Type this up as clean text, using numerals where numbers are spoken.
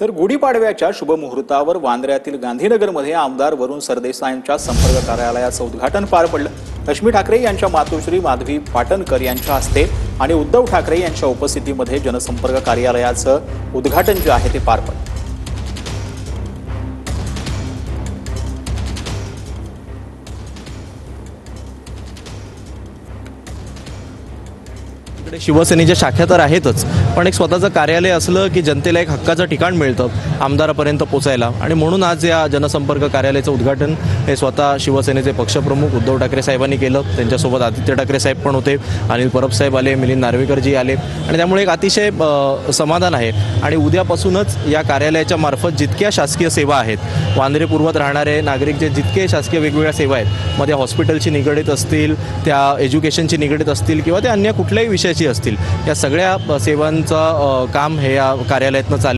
तर गुढीपाडव्याच्या शुभमुहूर्तावर वांद्र्यातील गांधीनगरमध्ये आमदार वरुण सरदेसाईंच्या संपर्क कार्यालयाचं उद्घाटन पार पडलं। रश्मी ठाकरे यांच्या मातोश्री माधवी पाटणकर यांच्या हस्ते आणि उद्धव ठाकरे यांच्या उपस्थितीमध्ये जनसंपर्क कार्यालयाचं उद्घाटन जे आहे ते पार पडलं। शिवसेनेच्या शाखा तर आहेतच, पण एक स्वतःचं कार्यालय असलं की जनतेला एक हक्काचं ठिकाण मिळतं आमदारापर्यंत पोचायला। आणि म्हणून आज या जनसंपर्क कार्यालयाचं उद्घाटन हे स्वतः शिवसेनेचे पक्षप्रमुख उद्धव ठाकरे साहेबांनी केलं। त्यांच्यासोबत आदित्य ठाकरे साहेब पण होते, अनिल परब साहेब आले, मिलिंद नार्वेकरजी आले आणि त्यामुळे एक अतिशय समाधान आहे। आणि उद्यापासूनच या कार्यालयाच्या मार्फत जितक्या शासकीय सेवा आहेत, वांद्रे पूर्वात राहणारे नागरिक जे जितके शासकीय वेगवेगळ्या सेवा आहेत, मध्ये हॉस्पिटलशी निगडीत असतील, त्या एज्युकेशनशी निगडीत असतील किंवा त्या अन्य कुठल्याही विषयाची असतील, या सगळ्या सेवांचं काम हे या कार्यालयातनं चालेल।